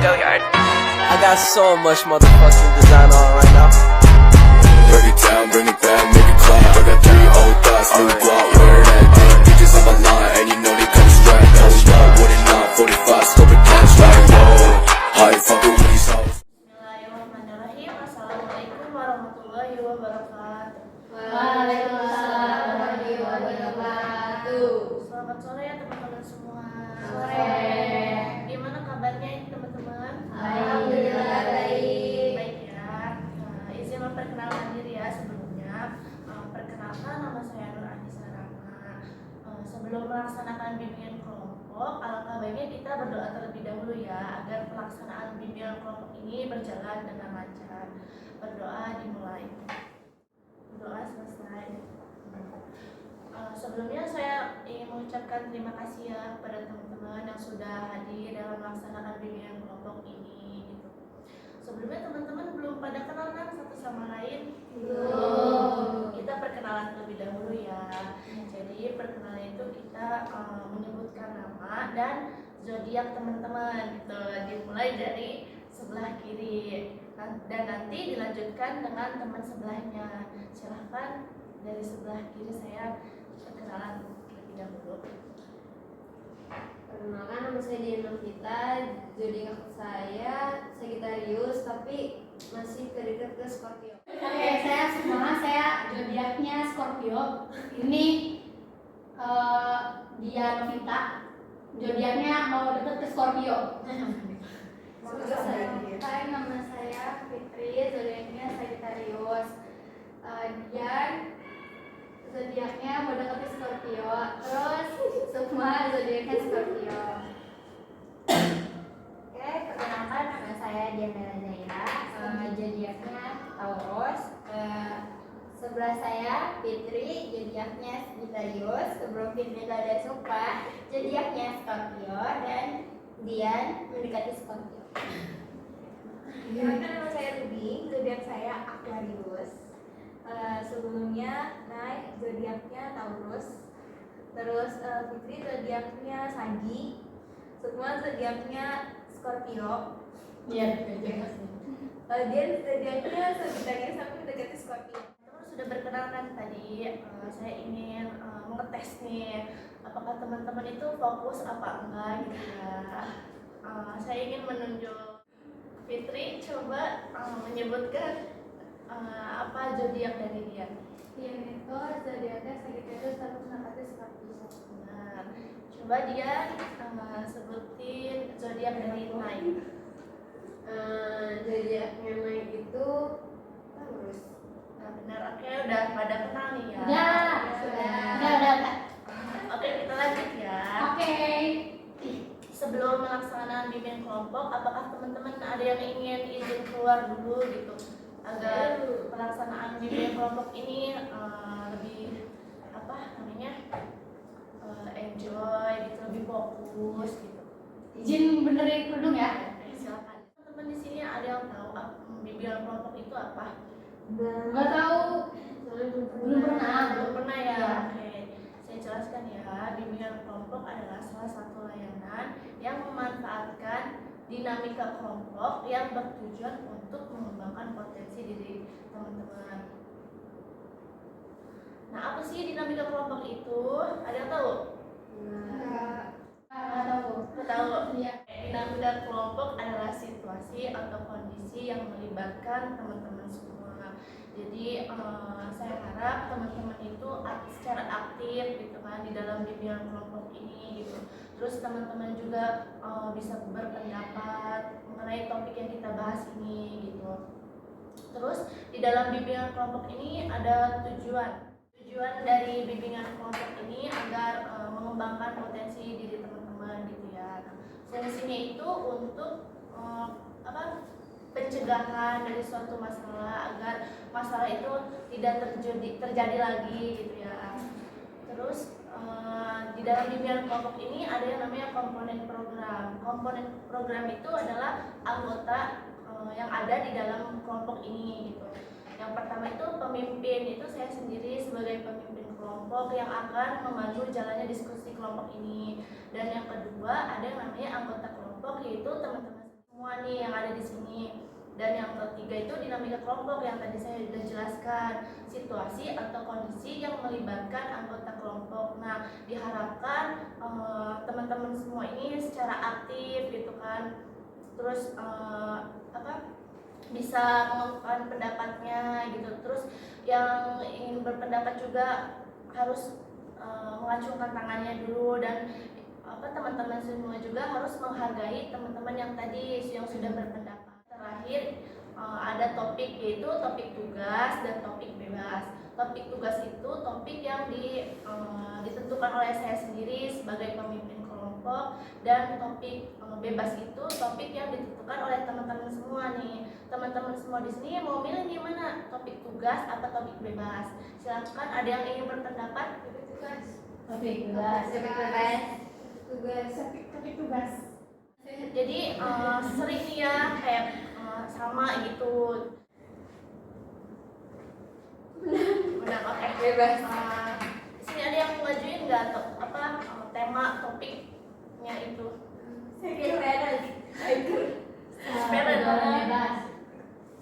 Gilliard. I got so much motherfucking design on right now. Break it down, bring it back, make it clap. I got 3 old thoughts, new block, where that damn bitches on my line, and you know they come strapped. Hold up, what it not, 45, scope it cash like whoa. How you fucking with these hoes? Bismillahirrahmanirrahim. Assalamualaikum warahmatullahi wabarakatuh. Waalaikumsalam warahmatullahi wabarakatuh. Selamat sore ya teman-teman semua. Sore. Gimana kabarnya teman-teman? Alhamdulillah baik. Baik ya. Izin memperkenalkan diri ya sebelumnya. Perkenalkan, nama saya Nur Anissa Rama. Sebelum melaksanakan bimbingan kelompok, alangkah baiknya kita berdoa terlebih dahulu ya agar pelaksanaan bimbingan kelompok ini berjalan dengan lancar. Berdoa dimulai. Doa selesai. Sebelumnya saya ingin mengucapkan terima kasih ya kepada teman-teman yang sudah hadir dalam melaksanakan bimbingan kelompok ini gitu. Sebelumnya teman-teman belum pada kenal kan satu sama lain? Belum. Kita perkenalan terlebih dahulu ya. Jadi perkenalan itu kita menyebutkan nama dan zodiak teman-teman gitu. Dimulai dari sebelah kiri dan nanti dilanjutkan dengan teman sebelahnya. Silahkan dari sebelah kiri saya perkenalan terlebih dahulu. Perkenalkan, nama saya Diana Novita. Zodiak saya Sagittarius, tapi masih dekat ke Scorpio. Oke, saya zodiaknya Scorpio. Ini dia Novita. Zodiaknya mau deket ke Scorpio. Hai, nama saya Fitri. Zodiaknya Sagittarius. Dan zodiaknya mau deket ke Scorpio. Terus semua zodiaknya Scorpio. Oke, perkenalkan, nama saya Diana Zaira. Zodiaknya Taurus. Sebelah saya Fitri, zodiaknya Sagittarius. Sebelum Fitri itu ada Supa, zodiaknya Scorpio, dan Dian mendekati Scorpio. Perkenalkan, nama saya Ruby, zodiak saya Aquarius. Sebelumnya naik zodiaknya Taurus. Terus Fitri zodiaknya Sagi. Semua zodiaknya Scorpio. Iya, Dian zodiaknya Sagittarius sampai mendekati Scorpio. Teman sudah berkenalan tadi, saya ingin mengetes nih apakah teman-teman itu fokus apa enggak gitu ya. Saya ingin menunjuk Fitri, coba menyebutkan apa zodiak dari dia. Dian itu zodiaknya Sagittarius sampai mendekati Scorpio. Nah, coba dia sebutin zodiak dari Nai. Zodiaknya Mike itu Taurus. Nah, benar, oke, udah pada kenal nih ya. Udah. Oke, kita lanjut ya. Oke. Sebelum melaksanakan bimbingan kelompok, apakah teman-teman ada yang ingin izin keluar dulu gitu agar pelaksanaan bimbingan kelompok ini lebih enjoy gitu, lebih fokus gitu. Izin benerin kerudung ya. Silakan. Teman-teman di sini ada yang tahu bimbingan kelompok itu apa? Nggak tahu. Belum pernah ya. Oke, saya jelaskan ya. Bimbingan kelompok adalah salah satu layanan yang memanfaatkan dinamika kelompok yang bertujuan untuk mengembangkan potensi diri teman-teman. Nah, apa sih dinamika kelompok itu? Ada yang tahu? Nggak tahu. Tahu? Iya. Dinamika kelompok adalah situasi atau kondisi yang melibatkan teman-teman semua. Jadi saya harap teman-teman itu secara aktif gitu kan di dalam bimbingan kelompok ini gitu. Terus teman-teman juga bisa berpendapat mengenai topik yang kita bahas ini gitu. Terus di dalam bimbingan kelompok ini ada tujuan dari bimbingan kelompok ini agar mengembangkan potensi diri teman-teman gitu ya. Nah, fungsinya itu untuk pencegahan dari suatu masalah agar masalah itu tidak terjadi lagi gitu ya. Terus di dalam bimbingan kelompok ini ada yang namanya komponen program. Komponen program itu adalah anggota yang ada di dalam kelompok ini gitu. Yang pertama itu pemimpin, itu saya sendiri sebagai pemimpin kelompok yang akan memandu jalannya diskusi kelompok ini. Dan yang kedua ada yang namanya anggota kelompok, yaitu teman-teman semua nih yang ada di sini. Dan yang ketiga itu dinamika kelompok yang tadi saya sudah jelaskan, situasi atau kondisi yang melibatkan anggota kelompok. Nah, diharapkan teman-teman semua ini secara aktif gitu kan, terus bisa mengungkapkan pendapatnya gitu. Terus yang ingin berpendapat juga harus mengacungkan tangannya dulu, dan teman-teman semua juga harus menghargai teman-teman yang tadi yang sudah berpendapat. Terakhir ada topik, yaitu topik tugas dan topik bebas. Topik tugas itu topik yang ditentukan oleh saya sendiri sebagai pemimpin kelompok, dan topik bebas itu topik yang ditentukan oleh teman-teman semua nih. Teman-teman semua di sini mau milih di mana, topik tugas atau topik bebas? Silakan, ada yang ingin berpendapat? Topik tugas. Topik bebas. Topik tugas. Jadi sering nih ya kayak sama gitu. Benar, oke. Bebas. Di sini ada yang ngajuin nggak atau tema topiknya itu? Sekretariat.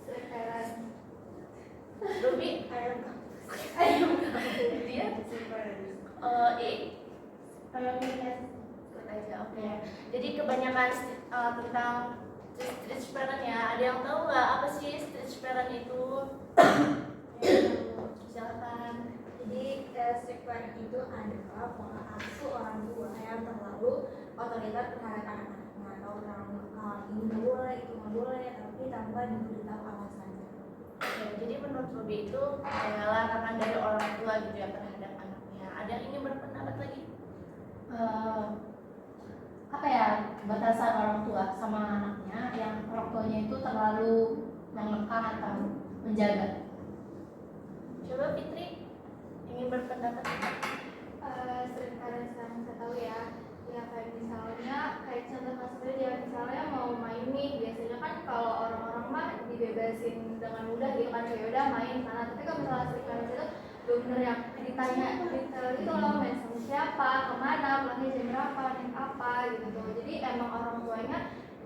Bebas. Ruby? Dia? Kalau kita Ikut aja, oke. Jadi kebanyakan tentang street parent ya. Ada yang tahu nggak apa sih street parent itu? Silakan. Jadi street parent itu adalah pola asuh orang tua yang terlalu otoriter terhadap anak-anaknya, atau terlalu ini nggak boleh, itu nggak boleh, tapi tanpa diberitahu alasannya. Oke, jadi menurut Ruby itu kayak larangan dari orang tua gitu ya terhadap anaknya. Ada yang ingin berpendapat lagi? batasan orang tua sama anaknya yang orang tuanya itu terlalu mengekang atau menjaga. Coba Fitri ingin berpendapat? Sering kadang sekarang saya tahu ya kayak misalnya kayak contoh kasusnya dia misalnya mau main nih, biasanya kan kalau orang-orang mah dibebasin dengan mudah gitu kan, ya udah main sana. Tapi kalau misalnya sering kadang itu bener yang ditanya detail gitu loh, main sama siapa, kemana, pulangnya jam berapa, naik apa gitu tuh. Jadi emang orang tuanya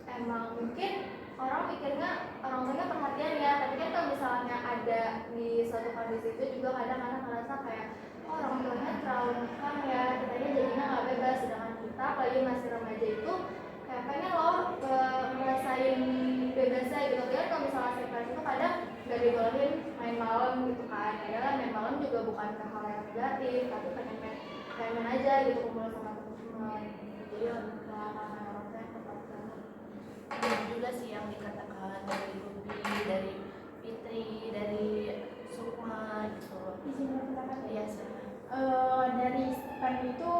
emang mungkin orang pikirnya orang tuanya perhatian ya, tapi kan kalau misalnya ada di suatu kondisi itu juga kadang-kadang ngerasa kayak orang tuanya terlalu ngekang ya, kitanya jadinya nggak bebas. Sedangkan kita apalagi masih remaja itu kayak pengen loh ngerasain bebasnya gitu kan. Kalau misalnya sekolah itu kadang nggak dibolehin main malam gitu kan, padahal main malam juga bukan hal yang negatif, tapi pengen aja gitu kumpul sama teman-teman. Jadi lebih ke hal-hal orang tua yang tepat banget. Benar juga sih yang dikatakan dari Ruby, dari Fitri, dari Sukma gitu. Izin berpendapat Iya sih. dari Stefan itu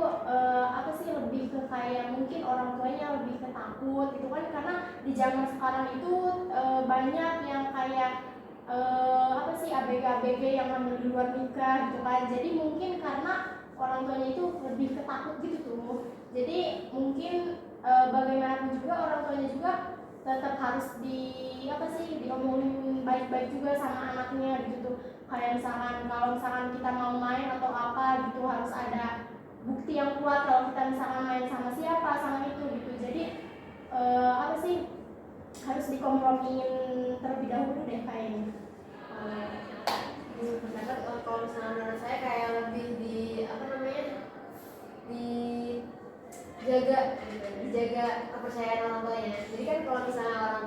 apa sih, lebih ke kayak mungkin orang tuanya lebih ketakut gitu kan, karena di zaman sekarang itu banyak yang kayak apa sih ABG yang hamil di luar nikah gitu kan. Jadi mungkin karena orang tuanya itu lebih ketakut gitu tuh, jadi mungkin bagaimanapun juga orang tuanya juga tetap harus diomongin baik-baik juga sama anaknya gitu tuh. Kayak misalkan kalau misalkan kita mau main atau apa gitu, harus ada bukti yang kuat kalau kita misalkan main sama siapa, sama itu gitu. Jadi harus dikompromiin terlebih dahulu deh kayaknya. Pendapat kalau misalnya menurut saya kayak lebih dijaga kepercayaan orang tuanya. Jadi kan kalau misalnya orang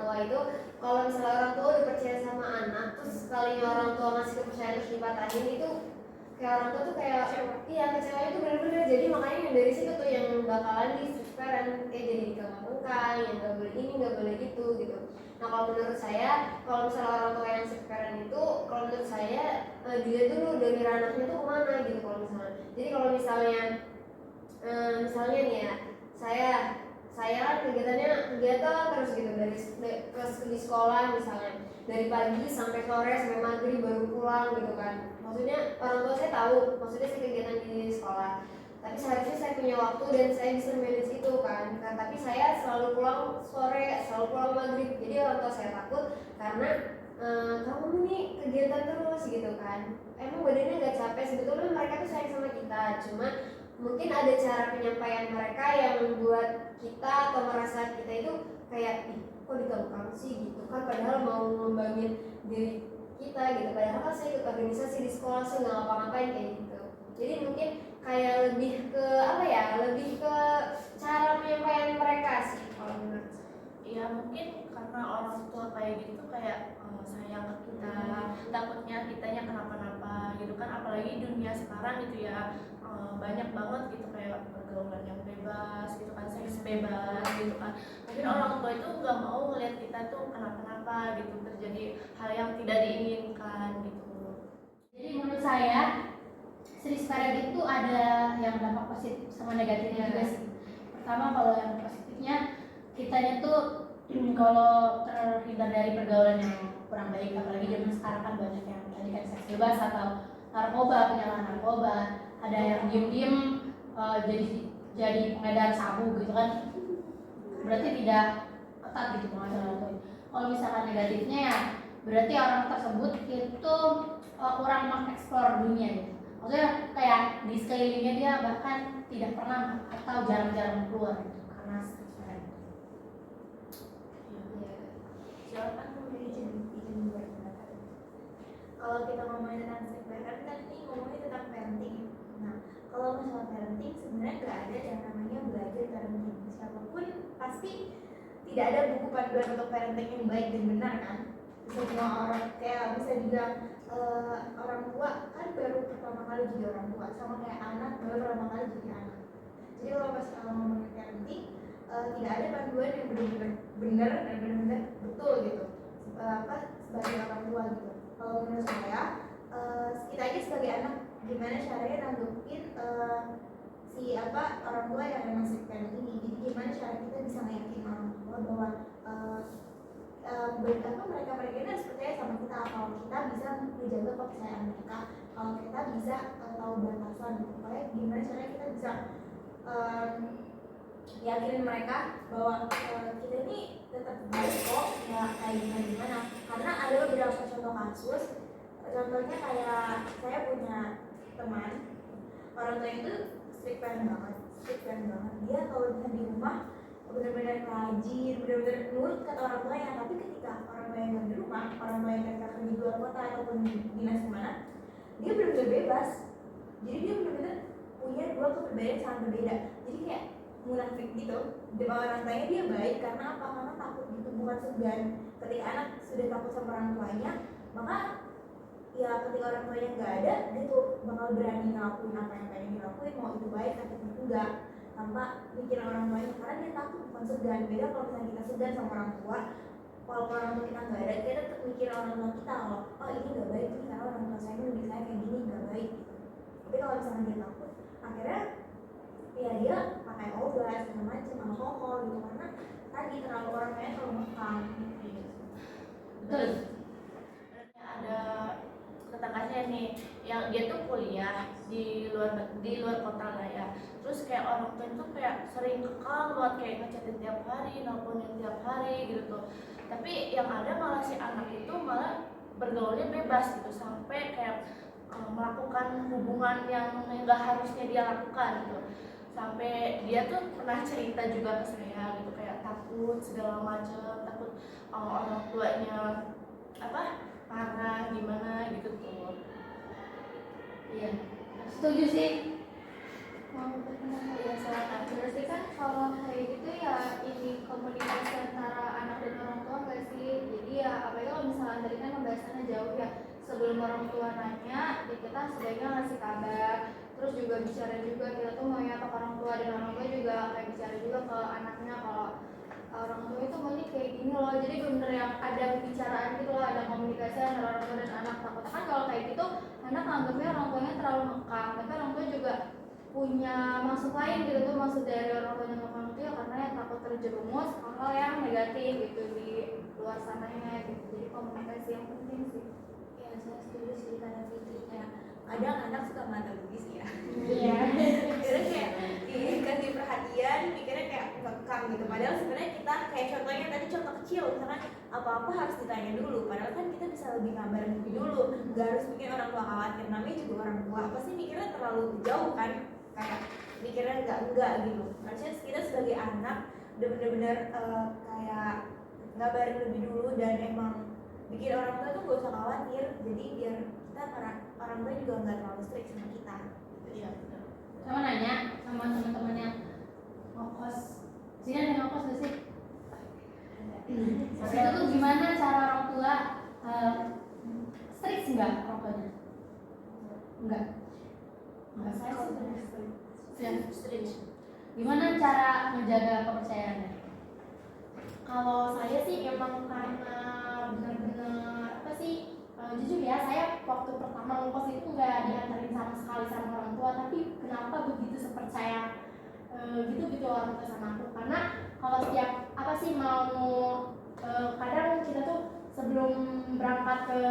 tua udah percaya sama anak, terus sekalinya orang tua ngasih kepercayaan terus dipatahin, itu kayak orang tua tuh kayak kecewa itu bener-bener. Jadi makanya yang dari situ tuh yang bakalan di-parent kayak jadi dikekang-kekang, yang nggak boleh ini nggak boleh gitu. Nah kalau menurut saya, kalau misalnya orang tua yang parent itu, kalau menurut saya dilihat dulu dari ranahnya tuh kemana gitu. Kalau misalnya, jadi kalau misalnya nih ya, saya kan kegiatan terus gitu di sekolah, misalnya dari pagi sampai sore sampai maghrib baru pulang gitu kan. Maksudnya orang tua saya tahu, maksudnya saya kegiatan di sekolah, tapi seharusnya saya punya waktu dan saya bisa manage itu kan. Tapi saya selalu pulang sore, selalu pulang maghrib. Jadi orang tua saya takut karena kamu nih kegiatan terus gitu kan. Emang badannya gak capek, sebetulnya mereka tuh sayang sama kita, cuma mungkin ada cara penyampaian mereka yang membuat kita atau merasa kita itu kayak ih kok diganggu sih gitu kan, padahal mau ngembangin diri kita gitu, padahal kan saya ikut organisasi di sekolah, saya nggak ngapa-ngapain kayak gitu. Jadi mungkin kayak lebih ke apa ya, lebih ke cara penyampaian mereka sih kalau menurut saya. Ya mungkin karena orang tua kayak gitu kayak sayang ke kita, takutnya kitanya kenapa-napa gitu kan, apalagi dunia sekarang gitu ya, banyak banget gitu kayak pergaulan yang bebas gitu kan, seks bebas gitu kan. Mungkin orang tua itu nggak mau ngeliat kita tuh kenapa-napa gitu, terjadi hal yang tidak diinginkan gitu. Jadi menurut saya street parenting itu ada yang dampak positif sama negatifnya juga sih. Pertama kalau yang positifnya, kitanya tuh kalau terhindar dari pergaulan yang kurang baik, apalagi zaman sekarang kan banyak yang tadi kan seks bebas atau narkoba, penyalahgunaan narkoba, ada yang diem-diem jadi pengedar sabu gitu kan, berarti tidak ketat gitu pengawasan itu. Kalau misalkan negatifnya ya berarti orang tersebut itu kurang mengeksplor dunia gitu. Maksudnya kayak di sekelilingnya dia bahkan tidak pernah atau jarang-jarang keluar gitu karena street parenting. Silakan Izin berpendapat. Kalau kita ngomongin tentang street parenting kan ini ngomongin tentang parenting. Nah, kalau masalah parenting sebenarnya nggak ada yang namanya belajar parenting. Siapapun pasti tidak ada buku panduan untuk parenting yang baik dan benar kan. Semua orang kayak bisa dibilang orang tua kan baru pertama kali jadi orang tua, sama kayak anak baru pertama kali jadi anak. Jadi kalau pas ngomongin parenting tidak ada panduan yang benar-benar benar dan benar-benar betul gitu sebagai orang tua gitu. Kalau menurut saya kita aja sebagai anak gimana caranya nanggepin si orang tua yang emang street parenting ini. Jadi gimana cara kita bisa meyakinkan orang tua bahwa mereka ini harus percaya sama kita, kalau kita bisa menjaga kepercayaan mereka, kalau kita bisa tahu batasan gitu. Pokoknya gimana caranya kita bisa yakinin mereka bahwa kita ini tetap baik kok, nggak kayak gimana. Karena ada beberapa contoh kasus, contohnya kayak saya punya teman, orang tua itu strict parent banget. Dia kalau di rumah benar-benar rajin, benar-benar nurut kata orang tuanya. Tapi ketika orang tua yang di rumah, orang tua yang ketika di luar kota ataupun dinas kemana, dia benar-benar bebas. Jadi dia benar-benar punya dua kepribadian sangat berbeda. Jadi kayak munafik gitu. Di bawah orang tuanya dia baik karena apa? Karena takut gitu, bukan segan. Ketika anak sudah takut sama orang tuanya, maka ya ketika orang tuanya nggak ada, dia tuh bakal berani ngelakuin apa yang pengen dilakuin, mau itu baik ataupun enggak, tanpa mikirin orang tuanya, karena dia takut, bukan segan. Beda kalau misalnya kita segan sama orang tua, kalau orang tua kita nggak ada, kita tetap mikirin orang tua kita, oh ini nggak baik nih karena orang tua saya mendidik saya kayak gini, nggak baik gitu. Tapi kalau misalnya dia takut, akhirnya ya dia pakai obat segala macam, alkohol gitu, karena tadi terlalu orang tuanya terlalu ngekang gitu. Betul. Ada tetangga nih yang dia tuh kuliah di luar kota lah ya, terus kayak orang tua itu kayak sering kekang buat kayak ngechatin tiap hari, nelponin tiap hari gitu tuh. Tapi yang ada malah si anak itu malah bergaulnya bebas gitu, sampai kayak melakukan hubungan yang nggak harusnya dia lakukan gitu. Sampai dia tuh pernah cerita juga ke saya gitu, kayak takut segala macam, takut orang tuanya marah gimana gitu tuh. Iya, setuju sih. Mau berpendapat ya, silakan. Berarti kan kalau kayak gitu ya ini komunikasi antara anak dan orang tua nggak sih? Jadi ya apalagi kalau misalnya tadi kan pembahasannya jauh ya, sebelum orang tua nanya ya kita sebaiknya ngasih kabar, terus juga bicara juga kita tuh mau apa ke orang tua, dan orang tua juga kayak bicara juga ke anaknya kalau orang tua itu maunya kayak gini loh. Jadi bener yang ada pembicaraan gitu loh, ada komunikasi antara orang tua dan anak. Takutnya kan kalau kayak gitu anak anggapnya orang tuanya terlalu ngekang, tapi orang tua juga punya maksud lain gitu tuh, maksud dari orang tuanya ngekang itu ya karena yang takut terjerumus hal-hal yang negatif gitu di luar sananya gitu. Jadi komunikasi yang penting sih. Ya saya setuju sih karena fitrnya kadang anak suka mata logis ya. Iya. Mikirnya kayak dikasih perhatian, mikirnya kayak ngekang gitu. Padahal sebenarnya kita kayak contohnya tadi contoh kecil, misalkan apa-apa harus ditanya dulu. Padahal kan kita bisa lebih ngabarin lebih dulu. Gak harus bikin orang tua khawatir. Namanya juga orang tua. Pasti mikirnya terlalu jauh kan. Kayak mikirnya enggak gitu. Harusnya kita sebagai anak udah bener-bener kayak ngabarin lebih dulu dan emang bikin orang tua tuh gak usah khawatir, jadi biar kita orang tua juga nggak terlalu strict sama kita. Iya benar. Sama nanya sama teman-temannya ngokos, sini ada ngokos gak sih? Itu tuh gimana cara orang tua strict enggak orang tuanya? Enggak. Saya sih Stretch. Gimana cara menjaga kepercayaannya? kalau saya sih emang karena benar-benar apa sih jujur ya, saya waktu pertama ngekos itu nggak diantarin sama sekali sama orang tua, tapi kenapa begitu sepercaya gitu orang tua sama aku, karena kalau setiap apa sih mau kadang kita tuh sebelum berangkat ke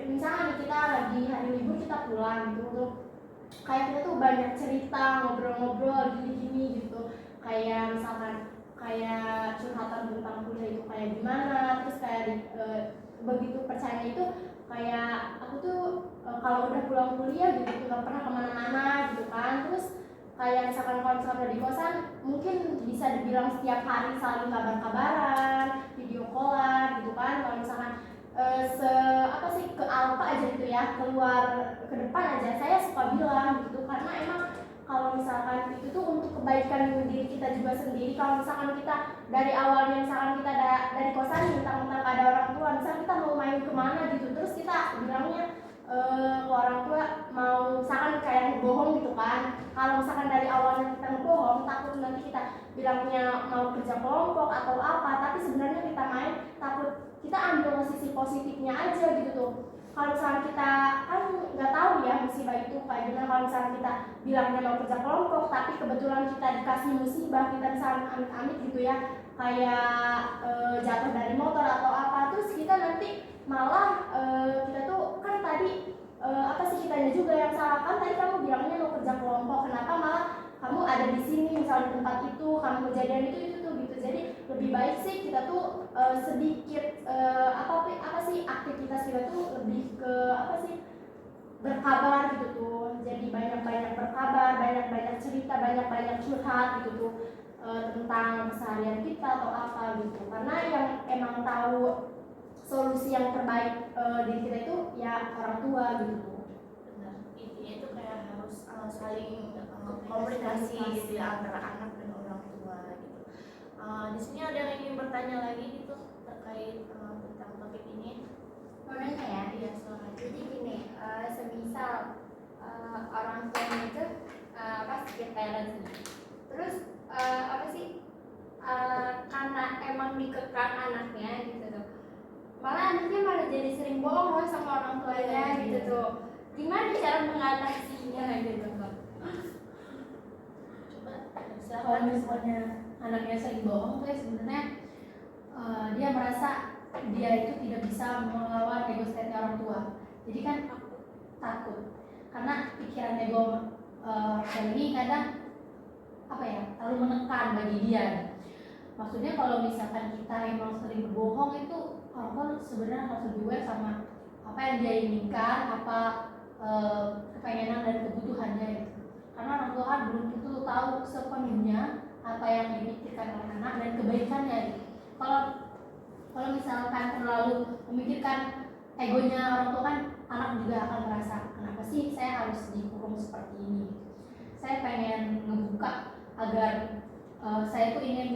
misalnya kita lagi hari libur kita pulang gitu tuh kayak kita tuh banyak cerita ngobrol-ngobrol gini-gini gitu, kayak misalkan kayak curhatan tentang kuliah itu kayak gimana, terus kayak begitu percaya itu kayak aku tuh kalau udah pulang kuliah gitu nggak pernah kemana-mana gitu kan, terus kayak misalkan kalau udah di kosan mungkin bisa dibilang setiap hari saling kabar-kabaran, video callan gitu kan, kalau misalkan apa sih ke Alfa aja gitu ya, keluar ke depan aja saya suka bilang gitu, karena emang kalau misalkan itu tuh untuk kebaikan diri kita juga sendiri. Kalau misalkan kita dari awalnya misalkan kita dari kosan mentang-mentang ada orang tua, misalkan kita mau main kemana gitu, terus kita bilangnya ke orang tua mau misalkan kayak bohong gitu kan. Kalau misalkan dari awalnya kita ngebohong, takut nanti kita bilangnya mau kerja kelompok atau apa, tapi sebenarnya kita main takut kita ambil sisi positifnya aja gitu tuh. Kalau misalnya kita kan nggak tahu ya musibah itu kayak gimana, kalau misalnya kita bilangnya mau kerja kelompok tapi kebetulan kita dikasih musibah, kita misalnya amit-amit gitu ya kayak jatuh dari motor atau apa, terus kita nanti malah kita tuh kan tadi apa sih kitanya juga yang salah, kan tadi kamu bilangnya mau kerja kelompok, kenapa malah kamu ada di sini misalnya di tempat itu, kamu kejadian itu tuh gitu. Jadi lebih baik sih kita tuh sedikit apa sih aktivitas kita tuh lebih ke apa sih berkabar gitu tuh, jadi banyak-banyak berkabar, banyak-banyak cerita, banyak-banyak curhat gitu tuh tentang keseharian kita atau apa gitu, karena yang emang tahu solusi yang terbaik diri kita itu ya orang tua gitu. Benar. Intinya itu kayak harus saling komunikasi gitu ya antara anak dan orang tua gitu. Di sini ada yang ingin bertanya lagi gitu terkait tentang topik ini. Mau nanya ya? Iya, silakan. Jadi gini, semisal orang tuanya itu apa skip parents nih. Terus apa sih karena emang dikekang anaknya gitu tuh, malah anaknya malah jadi sering bohong sama orang tuanya gitu tuh. Gimana cara mengatasinya gitu tuh? Coba Kalau silakan. misalnya anaknya sering bohong tuh sebenarnya dia merasa dia itu tidak bisa melawan ego state orang tua, jadi kan takut karena pikiran ego ini kadang apa ya terlalu menekan bagi dia. Maksudnya kalau misalkan kita emang sering berbohong itu orang tua sebenarnya harus lebih aware sama apa yang dia inginkan, apa kepengenan dan kebutuhannya gitu. Karena orang tua kan belum tentu tahu sepenuhnya apa yang dipikirkan oleh anak dan kebaikannya gitu. Kalau misalkan terlalu memikirkan egonya orang tua kan anak juga akan merasa kenapa sih saya harus dikurung seperti ini. Saya pengen ngebuka agar saya tuh ingin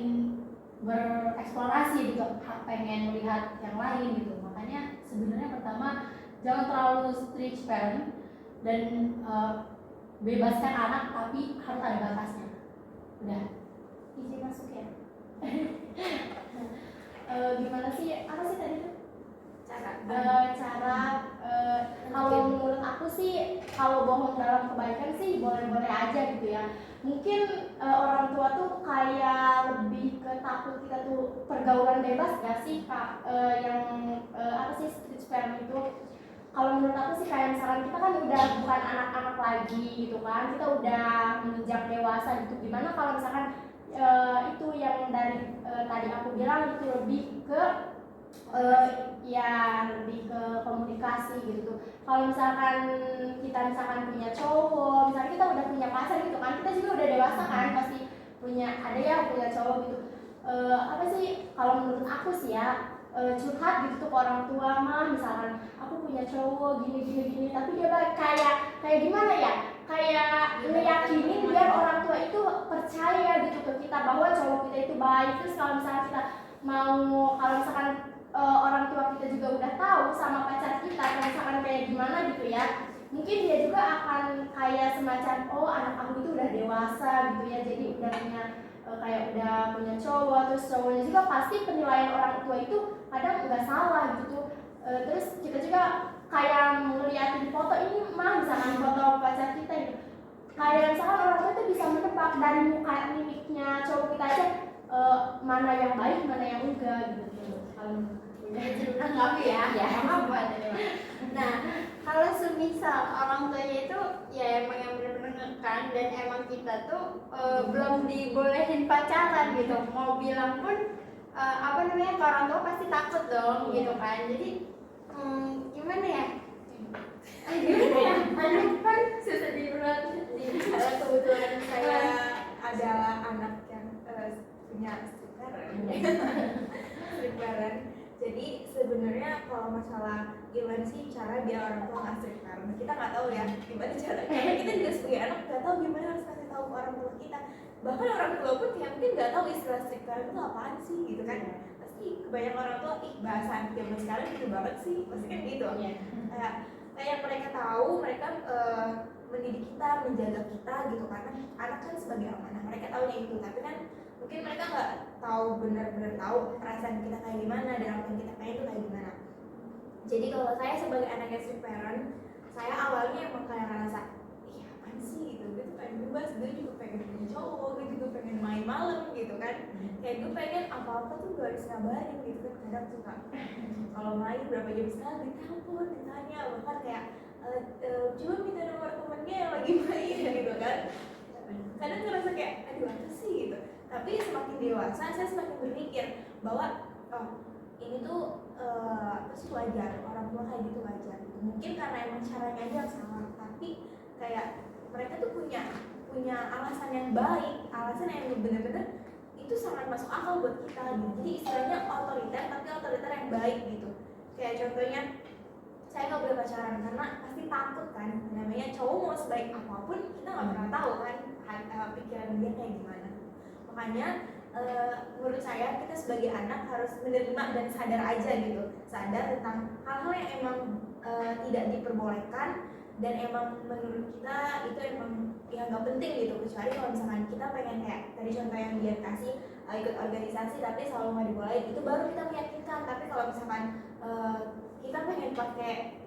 bereksplorasi gitu, pengen melihat yang lain gitu. Makanya sebenarnya pertama jangan terlalu strict parent dan bebaskan anak tapi harus ada batasnya. Udah. Izin masuk ya. Gimana sih apa sih tadi tuh cara kalau menurut aku sih kalau bohong dalam kebaikan sih boleh-boleh aja gitu ya. Mungkin orang tua tuh kayak lebih ke takut kita tuh pergaulan bebas gak sih kak, yang apa sih street parent itu. Kalau menurut aku sih kayak misalkan kita kan udah bukan anak-anak lagi gitu kan, kita udah menginjak dewasa gitu. Gimana kalau misalkan itu yang dari tadi aku bilang itu lebih ke ya lebih ke komunikasi gitu. Kalau misalkan kita punya cowok, misalnya kita udah punya pacar gitu kan, kita juga udah dewasa kan, pasti ada yang punya cowok gitu. Apa sih kalau menurut aku sih ya, curhat gitu tuh ke orang tua mah, misalkan aku punya cowok gini, tapi dia kayak gimana ya, kayak ngeyakinin biar orang tua itu percaya gitu ke kita bahwa cowok kita itu baik. Terus kalau misalkan kita kalau misalkan orang tua kita juga udah tahu sama pacar kita kalau misalkan kayak gimana gitu ya, mungkin dia juga akan kayak semacam, oh anak aku itu udah dewasa gitu ya, jadi udah punya cowok. Terus cowoknya juga pasti penilaian orang tua itu kadang nggak salah gitu. Terus kita juga kayak ngeliatin foto ini mah, misalkan foto pacar kita gitu, kayak misalkan orang tua itu bisa menebak dari muka mimiknya cowok kita aja mana yang baik mana yang enggak gitu. Enggak ya, maaf buat ini. Nah, kalau semisal orang tuanya itu ya emang yang benar-benar ngekang dan emang kita tuh belum dibolehin pacaran gitu, mau bilang pun ke orang tua pasti takut dong gitu kan. Jadi gimana ya? Aduh kan susah dibilang. Karena kebetulan saya adalah anak yang punya stripteran. Jadi sebenarnya kalau masalah gimana sih cara biar orang tua nggak stripteran, kita nggak tahu ya gimana caranya. Karena kita juga sebagai anak nggak tahu gimana harus kasih tahu ke orang tua kita. Bahkan orang tua pun ya mungkin nggak tahu istilah stripteran itu apaan sih gitu kan. Pasti kebanyakan orang tua bahasa zaman sekarang gitu banget sih, pasti kan gitu. Kayak mereka tahu, mereka mendidik kita, menjaga kita gitu, karena anak kan sebagai amanah, mereka tahunya itu. Tapi kan mungkin mereka nggak tahu benar-benar tahu perasaan kita kayak gimana dan apa yang kita pengen itu kayak gimana. Jadi kalau saya sebagai anak yang stripteran, saya awalnya emang kayak ngerasa iya apaan sih gitu, gue tuh pengen bebas, gue juga pengen punya cowok, gue juga pengen main malam gitu kan. Kayak gue pengen apa-apa tuh gak harus ngabarin gitu kan. Kadang suka kalau main berapa jam sekali ditelepon, ditanya, bahkan kayak coba minta nomor temennya yang lagi main gitu kan. Kadang ngerasa kayak aduh apa sih gitu. Tapi semakin dewasa saya semakin berpikir bahwa ini tuh apa sih, wajar, orang tua kayak gitu wajar. Mungkin karena emang caranya aja yang salah, tapi kayak mereka tuh punya alasan yang baik, alasan yang benar-benar itu sangat masuk akal buat kita gitu. Jadi istilahnya otoriter, tapi otoriter yang baik gitu. Kayak contohnya saya nggak boleh pacaran karena pasti takut kan, namanya cowok mau sebaik apapun kita nggak pernah tahu kan pikiran dia kayak gimana. Makanya menurut saya kita sebagai anak harus menerima dan sadar aja gitu, sadar tentang hal-hal yang emang tidak diperbolehkan dan emang menurut kita itu emang ya nggak penting gitu. Kecuali kalau misalkan kita pengen kayak tadi contoh yang dia kasih ikut organisasi tapi selalu nggak dibolehin, itu baru kita meyakinkan. Tapi kalau misalkan kita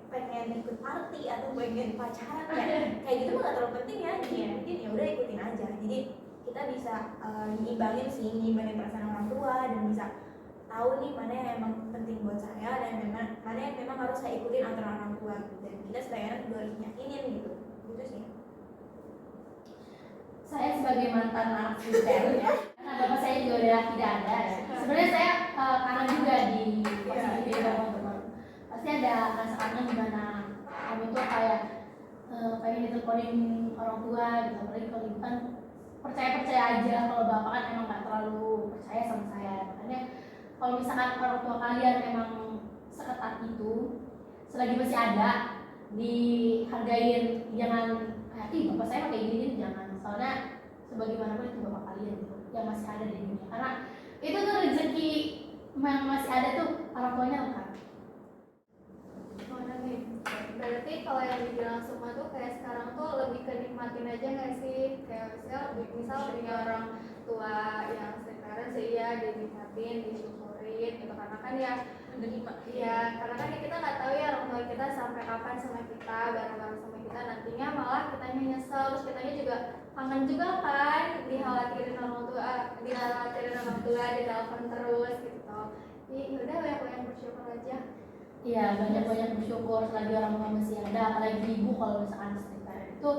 pengen ikut party atau pengen pacaran kayak gitu nggak terlalu penting ya, jadi mungkin ya udah ikutin aja. Jadi kita bisa nyimbangin perasaan orang tua dan bisa tahu nih mana yang emang penting buat saya dan mana yang memang harus saya ikutin aturan orang tua gitu. Dan kita sebagai anak juga harus yakinin gitu sih. Saya sebagai mantan anak stripteran ya, karena bapak saya juga udah tidak ada ya. Sebenarnya saya kangen juga di posisi itu teman-teman. Pasti ada rasa kangen dimana kamu tuh kayak pengen diteleponin orang tua gitu. Apalagi kalau ibu kan percaya aja, kalau bapak kan emang nggak terlalu percaya sama saya. Makanya kalau misalkan orang tua kalian emang seketat itu, selagi masih ada, dihargain, jangan ih bapak saya kayak gini, jangan. Soalnya sebagaimanapun itu bapak kalian gitu, yang masih ada di dunia. Karena itu tuh rezeki yang masih ada tuh orang tuanya lengkap. Berarti kalau yang dibilang semua tuh kayak sekarang tuh lebih ke nikmatin aja nggak sih? Kayak misal punya orang tua yang sekarang sih ya dinikmatin, disyukurin gitu, karena kan ya menerima. Iya, karena kan kita nggak tahu ya orang tua kita sampai kapan sama kita, bareng-bareng sama kita, nantinya malah kitanya nyesel, terus kitanya juga kangen juga kan, dikhawatirin orang tua, ditelepon terus gitu. Ya udah banyak bersyukur aja. Iya, banyak bersyukur selagi orang tua masih ada. Apalagi ibu, kalau misalkan stripteran itu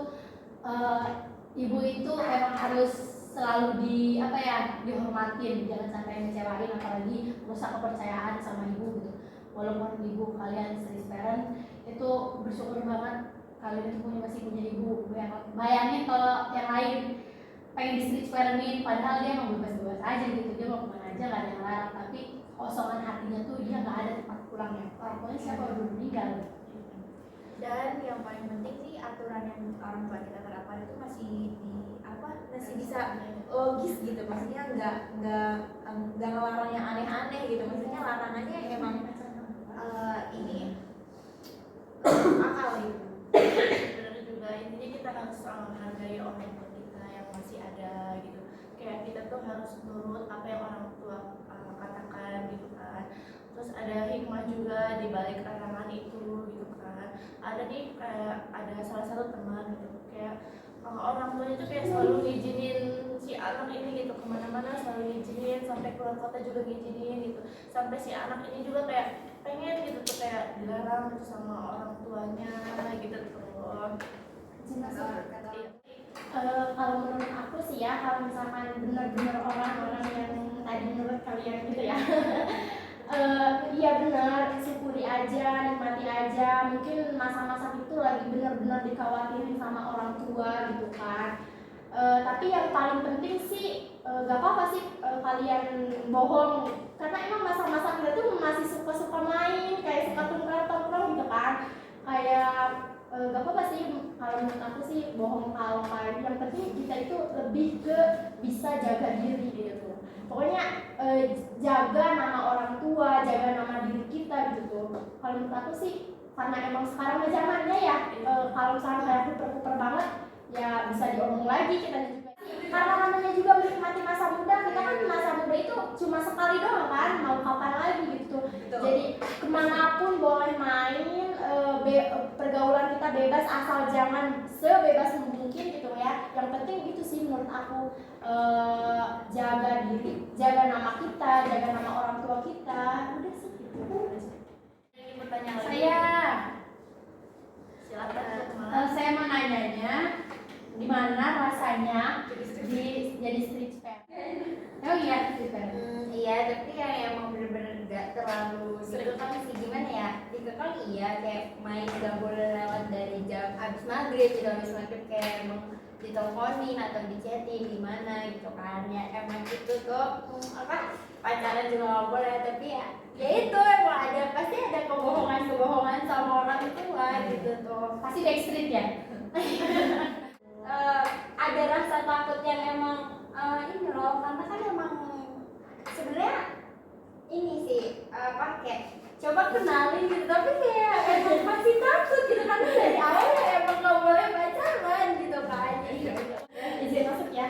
ibu itu emang harus selalu dihormatin, jangan sampai ngecewain apalagi lagi merusak kepercayaan sama ibu gitu. Walaupun ibu kalian strict parent, itu bersyukur banget kalian itu masih punya ibu. Bayangin kalau yang lain pengen di strict parentin, padahal dia mau bebas-bebas aja gitu, dia mau kemana aja gak ada yang larang, tapi kosongan hatinya tuh dia nggak ada tempat pulangnya. Orang tuanya siapa udah meninggal. Dan yang paling penting sih aturan yang orang tua kita terapkan itu masih masih bisa logis gitu, maksudnya nggak ngelarang yang aneh-aneh gitu, maksudnya larangannya emang ini akal gitu. Benar juga, intinya kita harus menghargai orang tua kita yang masih ada gitu. Kayak kita tuh harus nurut apa yang orang tua katakan gitu kan. Terus ada hikmah juga di balik larangan itu gitu kan. Ada nih ada salah satu teman gitu, kayak orang tuanya tuh kayak selalu ngizinin si anak ini gitu kemana-mana, selalu ngizinin, sampai keluar kota juga ngizinin gitu, sampai si anak ini juga kayak pengen gitu tuh kayak dilarang gitu sama orang tuanya gitu tuh. Kalau menurut aku sih ya, kalau misalkan benar-benar orang-orang yang tadi menurut kalian gitu ya, iya benar, syukuri aja, nikmati aja. Mungkin masa-masa itu lagi benar-benar dikhawatirin sama orang tua gitu kan. Tapi yang paling penting sih gak apa-apa sih kalian bohong, karena emang masa-masa kita tuh masih suka-suka main, kayak suka tongkrong gitu kan. Kayak gak apa-apa sih kalau menurut aku sih bohong kalau kayak, yang penting kita itu lebih ke bisa jaga diri gitu. Pokoknya jaga nama orang tua, jaga nama diri kita gitu. Kalau menurut aku sih, karena emang sekarang zamannya ya, kalau misalnya kayak kuper-kuper banget ya bisa diomong lagi kita juga. Karena namanya juga menikmati masa muda, kita kan masa muda itu cuma sekali doang kan, mau kapan lagi gitu. Betul. Jadi kemanapun boleh main, pergaulan kita bebas asal jangan sebebas mungkin gitu ya. Yang penting itu sih menurut aku, jaga diri, jaga nama kita, jaga nama orang tua kita. Udah sih gitu. Ini pertanyaan lagi. Silakan. Saya mau nanyanya, gimana rasanya jadi street parent? Oh iya, street parent. Iya, tapi yang emang bener-bener gak terlalu dikekang sih, gimana ya, dikekang iya, kayak main gak boleh lewat dari jam abis maghrib gitu, abis maghrib kayak emang diteleponin atau dichatin gimana gitu kan, ya emang itu tuh pacaran juga gak boleh, tapi ya itu emang ada, pasti ada kebohongan sama orang tua gitu tuh, Pasti backstreet ya. ada rasa takut yang emang ini loh, karena kan emang sebenarnya ini sih kayak coba kenalin gitu, tapi kayak emang masih takut gitu kan, dari awal ya emang nggak boleh pacaran gitu kan. Izin masuk ya.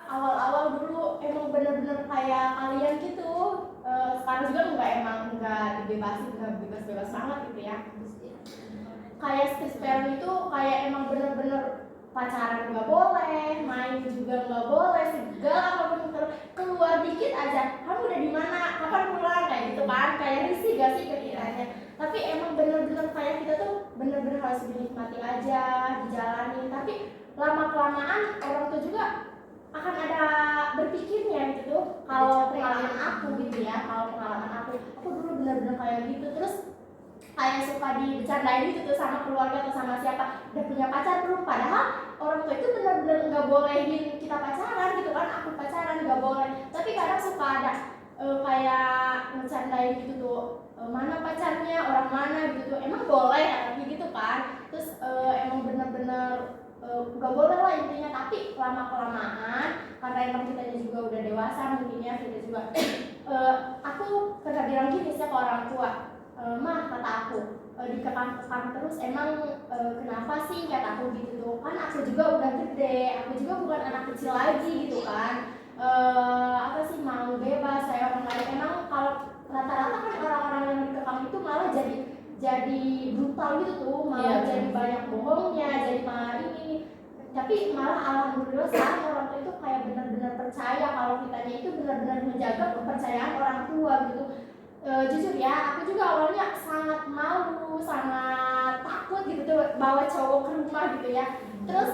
Awal-awal dulu emang bener-bener kayak kalian gitu. Sekarang juga nggak dibebasin, nggak bebas-bebas banget gitu ya. Kayak street parent itu kayak emang bener-bener pacaran nggak boleh, main juga nggak boleh, segala apapun keluar dikit aja, kamu udah di mana, kapan pulang, kayak gitu kan, kayak risih gak sih kepikirannya. Tapi emang bener-bener kayak kita tuh bener-bener harus dinikmati aja, dijalanin. Tapi lama kelamaan orang tuh juga akan ada berpikirnya gitu tuh. Kalau pengalaman aku gitu ya, kalau pengalaman aku dulu bener-bener kayak gitu, terus kayak suka dibercandain gitu tuh sama keluarga atau sama siapa, udah punya pacar belum, padahal orang tua itu benar-benar nggak bolehin kita pacaran gitu kan, aku pacaran nggak boleh. Tapi kadang suka ada kayak bercandain gitu tuh, mana pacarnya, orang mana gitu tuh, emang boleh tapi gitu kan. Terus emang benar-benar nggak boleh lah intinya. Tapi lama kelamaan karena emang kita juga udah dewasa mungkin ya, kita juga aku pernah bilang gini sih ke orang tua, mah kata aku dikekang-kekang terus emang kenapa sih, kata aku gitu tuh kan, aku juga udah gede, aku juga bukan anak kecil lagi gitu kan. Apa sih, mau bebas saya orang lain. Emang kalau rata-rata kan orang-orang yang dikekang itu malah jadi brutal gitu tuh, malah jadi banyak bohongnya, jadi malah ini. Tapi malah alhamdulillah sekarang orang tua itu kayak benar-benar percaya kalau kitanya itu benar-benar menjaga kepercayaan orang tua gitu. Jujur ya, aku juga awalnya sangat malu, sangat takut gitu tuh bawa cowok ke rumah gitu ya. Terus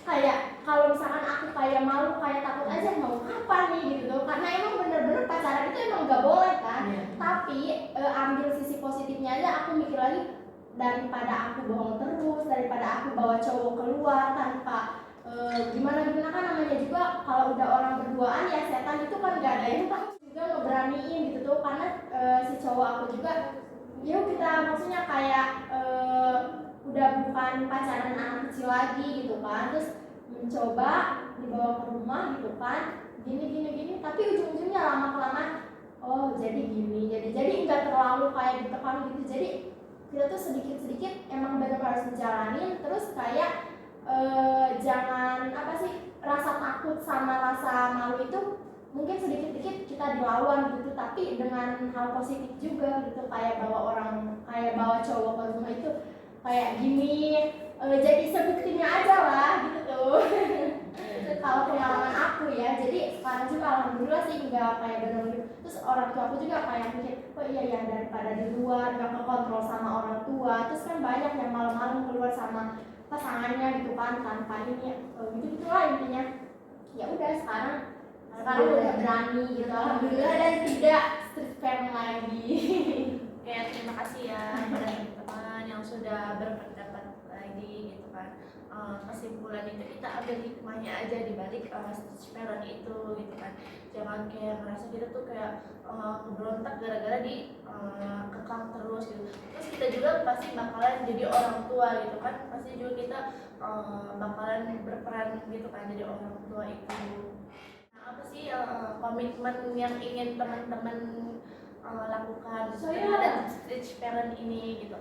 kayak kalau misalkan aku kayak malu, kayak takut aja mau apa nih gitu tuh, karena emang bener-bener pacaran juga boleh kan. Iya. Tapi ambil sisi positifnya aja, aku mikir lagi, daripada aku bohong terus, daripada aku bawa cowok keluar tanpa gimana kan, namanya juga kalau udah orang berduaan ya setan itu kan gak ada yang tahu juga ngeberaniin gitu tuh, karena si cowok aku juga yuk kita maksudnya kayak udah bukan pacaran anak kecil lagi gitu kan, terus mencoba dibawa ke rumah gitu kan, gini tapi ujung-ujungnya lama-kelamaan oh jadi gini, jadi nggak terlalu kayak ditekan gitu, jadi kita tuh sedikit-sedikit emang benar harus menjalanin, terus kayak jangan apa sih, rasa takut sama rasa malu itu mungkin sedikit-sedikit kita dilawan gitu, tapi dengan hal positif juga gitu, kayak bawa cowok ke rumah itu kayak gini, jadi sebuktinya aja lah gitu tuh. Kalau pengalaman aku ya, jadi sekarang juga alhamdulillah sih nggak kayak bener-bener. Terus orang tua aku juga kayak mikir, oh iya ya daripada di luar nggak kekontrol sama orang tua, terus kan banyak yang malam-malam keluar sama pasangannya gitu kan tanpa ini, gitu-gitulah intinya. Ya udah sekarang udah berani gitu alhamdulillah, dan tidak street fame lagi. Oke, terima kasih ya pada teman-teman yang sudah berpendapat lagi gitu kan. Kesimpulan itu kita ambil hikmahnya aja di balik street parent itu gitu kan. Jangan kayak merasa kita tuh kayak berontak gara-gara kekang terus gitu. Terus kita juga pasti bakalan jadi orang tua gitu kan. Pasti juga kita bakalan berperan gitu kan jadi orang tua itu. Nah, apa sih komitmen yang ingin teman-teman lakukan terhadap street parent ini gitu?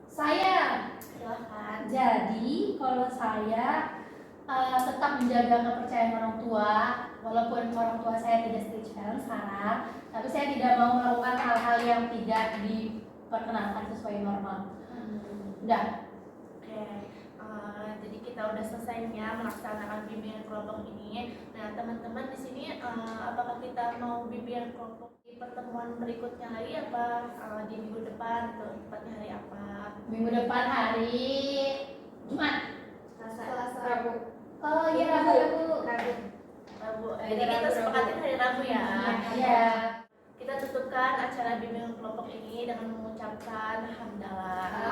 Saya Silahkan. jadi kalau saya tetap menjaga kepercayaan orang tua, walaupun orang tua saya tidak street parent sekarang, tapi saya tidak mau melakukan hal-hal yang tidak diperkenalkan sesuai norma. Udah. Oke, jadi kita udah selesainya melaksanakan bimbingan kelompok ini. Nah, teman-teman di sini apakah kita mau bimbingan kelompok di pertemuan berikutnya lagi apa di minggu depan atau tepatnya hari apa? Minggu depan hari Jumat. Selasa. Rabu. Oh iya, Rabu. Rabu. Jadi kita sepakatin hari Rabu ya. Iya. Kita tutupkan acara bimbingan kelompok ini dengan mengucapkan hamdalah.